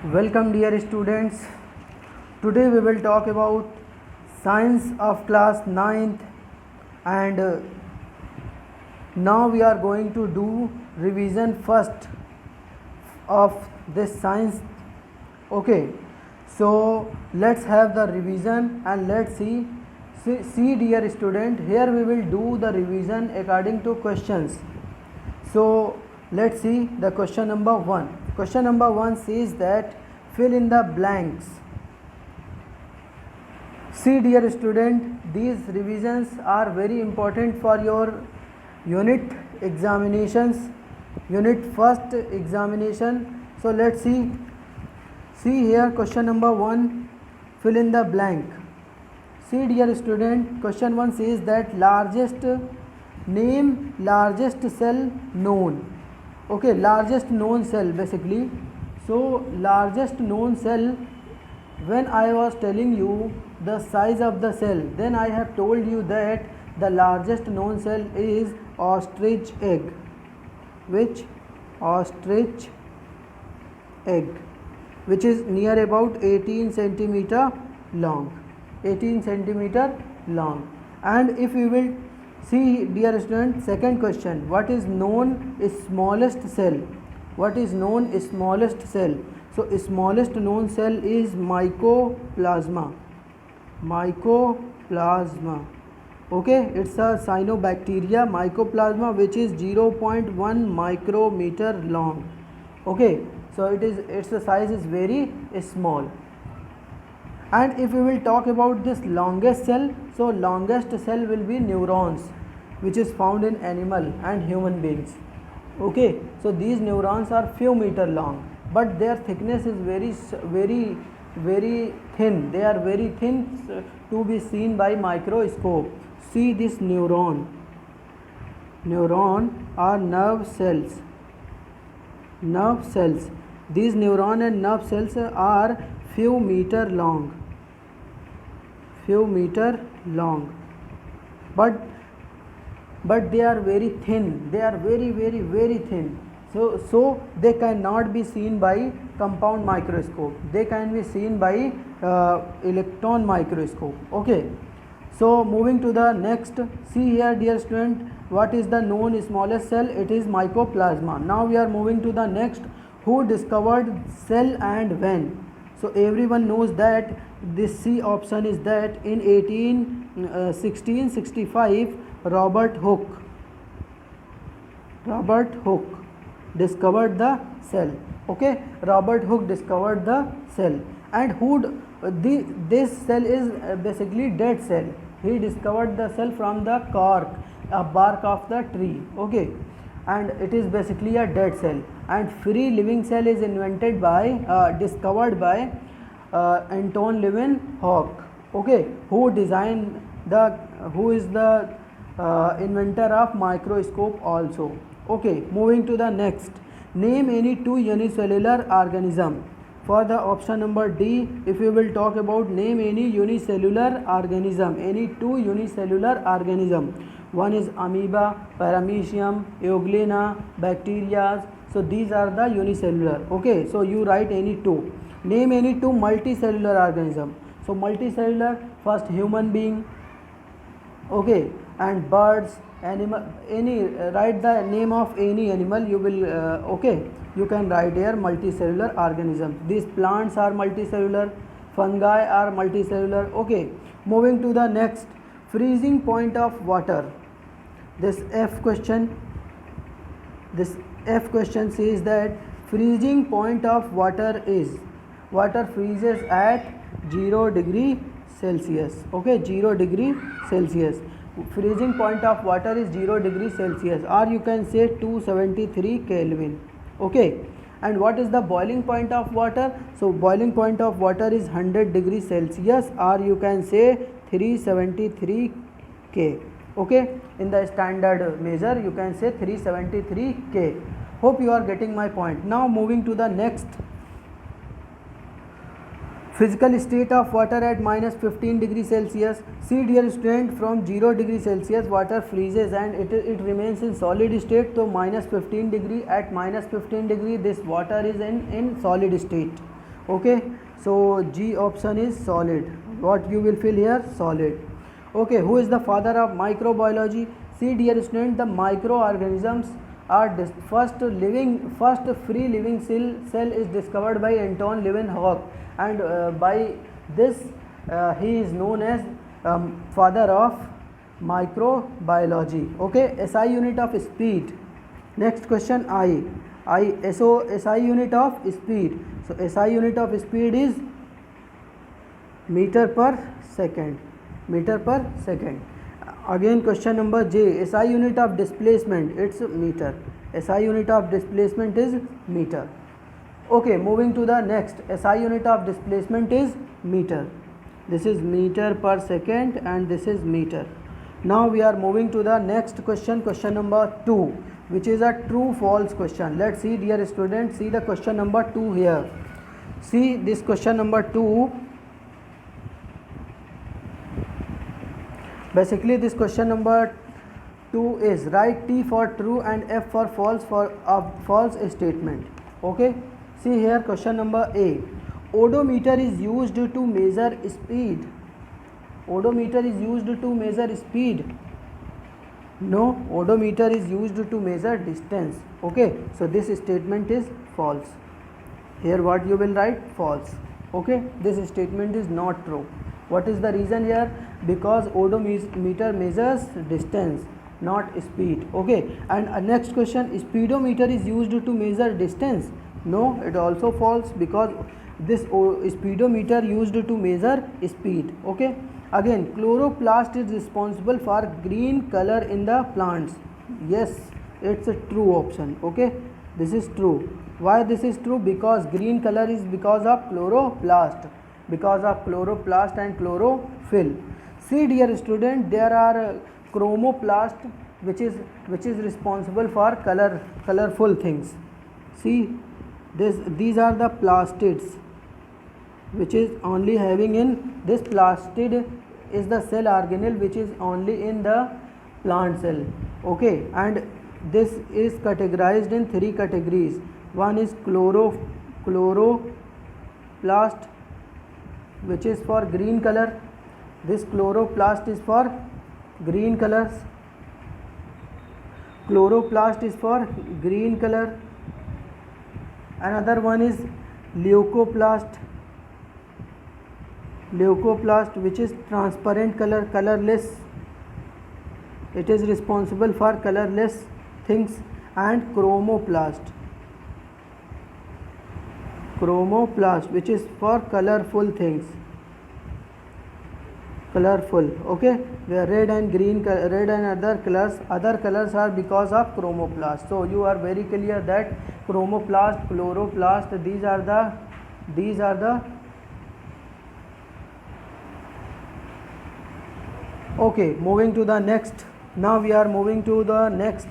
Welcome dear students. Today we will talk about science of class 9th and now we are going to do revision first of this science. Okay, so let's have the revision and let's see dear student, here we will do the revision according to questions. So let's see the question number 1. Question number 1 says that fill in the blanks. See dear student, these revisions are very important for your unit examinations, unit first examination. So let's see here question number 1, fill in the blank. See dear student, question 1 says that name largest cell known. Okay, largest known cell basically. So largest known cell, when I was telling you the size of the cell, then I have told you that the largest known cell is ostrich egg. Which? Ostrich egg, which is near about 18 centimeter long. 18 centimeter long. And if we will see dear student, second question, what is known smallest cell? What is known smallest cell? So smallest known cell is mycoplasma. Mycoplasma. Okay, it's a cyanobacteria mycoplasma, which is 0.1 micrometer long. Okay, so its size is very small. And if we will talk about this longest cell, so longest cell will be neurons, which is found in animal and human beings. Okay, so these neurons are few meter long, but their thickness is very thin. They are very thin to be seen by microscope. See this neuron are nerve cells. These neuron and nerve cells are few meter long, but they are very thin. They are very thin. So they cannot be seen by compound microscope. They can be seen by electron microscope. Okay. So moving to the next, see here dear student, what is the known smallest cell? It is mycoplasma. Now we are moving to the next, who discovered cell and when? So everyone knows that this C option is that in 1665 Robert Hooke discovered the cell. Okay, Robert Hooke discovered the cell. And this cell is basically dead cell. He discovered the cell from the bark of the tree. Okay, and it is basically a dead cell. And free living cell is discovered by Anton Leeuwenhoek. Okay, who is the inventor of microscope also. Okay, moving to the next, name any two unicellular organism. For the option number D, if we will talk about name any unicellular organism, any two unicellular organism. One is amoeba, paramecium, euglena, bacteria. So these are the unicellular. Okay, so you write any two. Name any two multicellular organism. So multicellular, first human being. Okay, and birds, animal, write the name of any animal you will. Okay, you can write here multicellular organism. These plants are multicellular, fungi are multicellular. Okay, moving to the next, freezing point of water. This F question says that freezing point of water is, water freezes at 0 degree Celsius. Okay, 0 degree Celsius. Freezing point of water is 0 degree Celsius, or you can say 273 Kelvin. Okay, and what is the boiling point of water? So boiling point of water is 100 degree Celsius, or you can say 373 K. Okay, in the standard measure you can say 373 K. Hope you are getting my point. Now moving to the next, physical state of water at minus 15 degree Celsius. See dear student, from 0 degree Celsius water freezes and it remains in solid state. So minus 15 degree, at minus 15 degree this water is in solid state. Okay, so G option is solid. What you will fill here? Solid. Okay, who is the father of microbiology? See dear student, the microorganisms are first free living cell is discovered by Anton Leeuwenhoek, and by this he is known as father of microbiology. Okay, SI unit of speed. Next question, SI unit of speed. So SI unit of speed is meter per second. Meter per second. Again question number J, SI unit of displacement, it's meter. SI unit of displacement is meter. Okay, moving to the next, SI unit of displacement is meter. This is meter per second and this is meter. Now we are moving to the next question, question number 2, which is a true false question. Let's see dear students, see the question number 2 here. See this question number 2. Basically this question number 2 is write T for true and F for false for a false statement. Okay, see here question number A. Odometer is used to measure speed. Odometer is used to measure speed. No, odometer is used to measure distance. Okay, so this statement is false. Here what you will write? False. Okay, this statement is not true. What is the reason here? Because odometer measures distance, not speed. Okay, and next question, speedometer is used to measure distance. No, it also false, because this speedometer used to measure speed. Okay, again chloroplast is responsible for green color in the plants. Yes, it's a true option. Okay, this is true. Why this is true? Because green color is because of chloroplast, because of chloroplast and chlorophyll. See dear student, there are chromoplast which is responsible for colorful things. See these are the plastids which is only having in this plastid is the cell organelle which is only in the plant cell. Okay, and this is categorized in 3 categories. One is chloroplast, which is for green color. This chloroplast is for green colors. Chloroplast is for green color. Another one is leucoplast, which is transparent color, colorless. It is responsible for colorless things. And chromoplast, which is for colorful things, colorful. Okay, where red and green, red and other colors are because of chromoplast. So you are very clear that chromoplast, chloroplast, these are the okay. Moving to the next. Now we are moving to the next.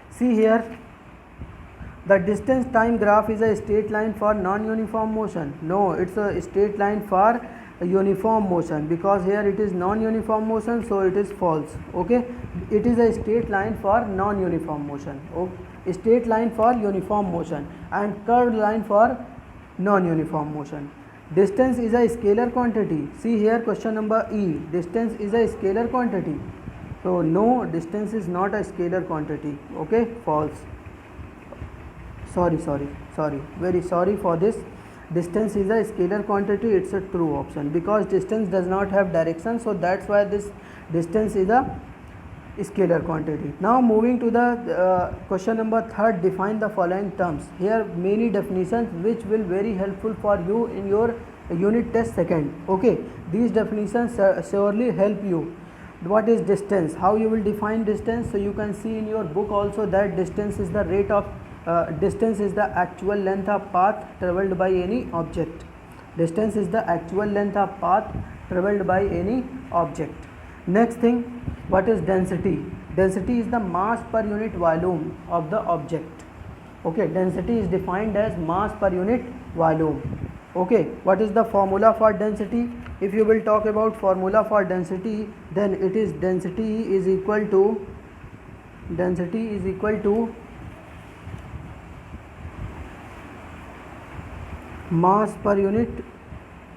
See here, the distance time graph is a straight line for non-uniform motion. No, it's a straight line for uniform motion, because here it is non-uniform motion, so it is false. Okay, it is a straight line for non-uniform motion. Okay, straight line for uniform motion and curved line for non-uniform motion. Distance is a scalar quantity. See here question number E. Distance is a scalar quantity. So no, distance is not a scalar quantity. Okay, false. Sorry, very sorry for this. Distance is a scalar quantity, it's a true option, because distance does not have direction, so that's why this distance is a scalar quantity. Now moving to the question number 3, define the following terms. Here many definitions which will very helpful for you in your unit test 2nd. Okay, these definitions surely help you. What is distance? How you will define distance? So you can see in your book also that distance is the rate of distance is the actual length of path travelled by any object. Distance is the actual length of path travelled by any object. Next thing, what is density? Density is the mass per unit volume of the object. Okay, density is defined as mass per unit volume. Okay, what is the formula for density? If you will talk about formula for density, then it is density is equal to mass per unit,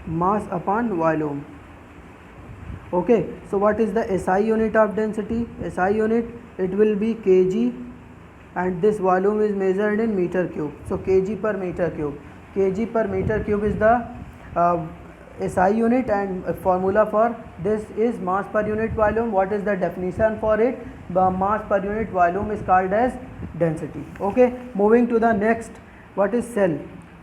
mass upon volume. Okay, so what is the SI unit of density? SI unit, it will be kg, and this volume is measured in meter cube. So kg per meter cube. Kg per meter cube is the SI unit, and formula for this is mass per unit volume. What is the definition for it? The mass per unit volume is called as density. Okay, moving to the next, what is cell?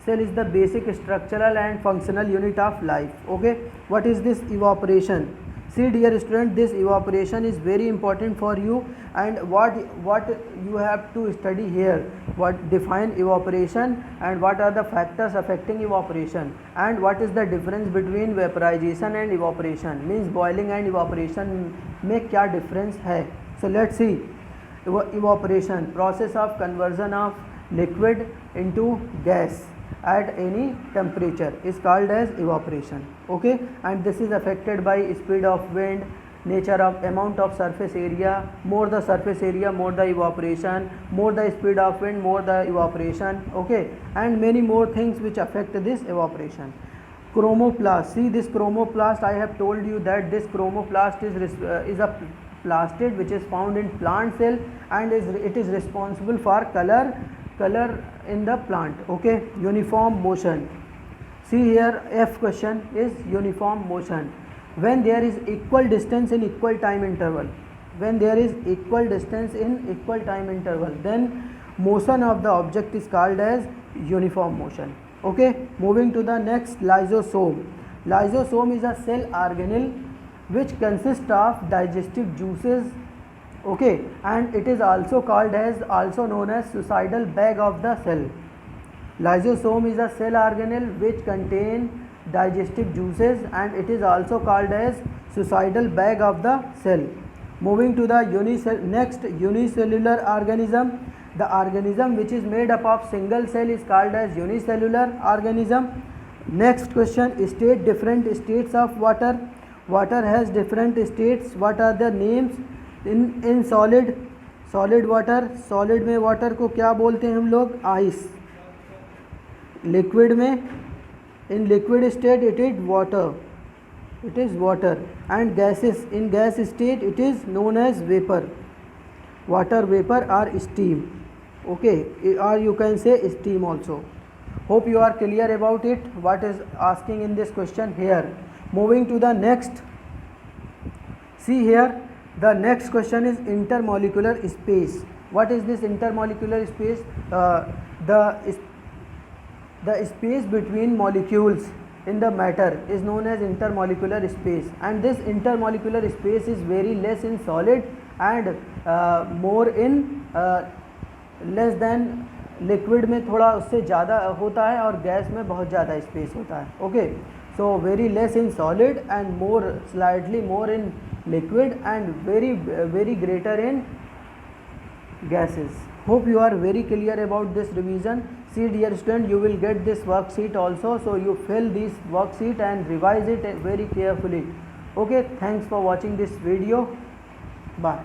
Cell is the basic structural and functional unit of life. Okay, what is this evaporation? See dear student, this evaporation is very important for you, and what you have to study here, what define evaporation and what are the factors affecting evaporation, and what is the difference between vaporization and evaporation, means boiling and evaporation में क्या difference है. So let's see. Evaporation, process of conversion of liquid into gas at any temperature is called as evaporation. Okay, and this is affected by speed of wind, nature of amount of surface area. More the surface area, more the evaporation, more the speed of wind, more the evaporation. Okay, and many more things which affect this evaporation. Chromoplast, see this chromoplast, I have told you that this chromoplast is a plastid which is found in plant cell, and it is responsible for color in the plant. Okay, uniform motion. See here, F question is uniform motion. When there is equal distance in equal time interval, when there is equal distance in equal time interval, then motion of the object is called as uniform motion. Okay, moving to the next, lysosome. Lysosome is a cell organelle which consists of digestive juices. Okay, and it is also called as, also known as suicidal bag of the cell. Lysosome is a cell organelle which contain digestive juices, and it is also called as suicidal bag of the cell. Moving to the next, unicellular organism. The organism which is made up of single cell is called as unicellular organism. Next question, state different states of water. Water has different states. What are the names? In solid water, solid में water को क्या बोलते हैं हम लोग? Ice. Liquid में, in liquid state it is water, and gases, in gas state it is known as vapor, water vapor or steam. Okay, or you can say steam also. Hope you are clear about it, what is asking in this question here. Moving to the next, see here, the next question is intermolecular space. What is this intermolecular space? The space between molecules in the matter is known as intermolecular space, and this intermolecular space is very less in solid and more in less than liquid में थोड़ा उससे ज़्यादा होता है, और gas में बहुत ज़्यादा स्पेस होता है. Okay, so very less in solid and more, slightly more in liquid, and very greater in gases. Hope you are very clear about this revision. See dear student, you will get this worksheet also, so you fill this worksheet and revise it very carefully. Okay, thanks for watching this video. Bye.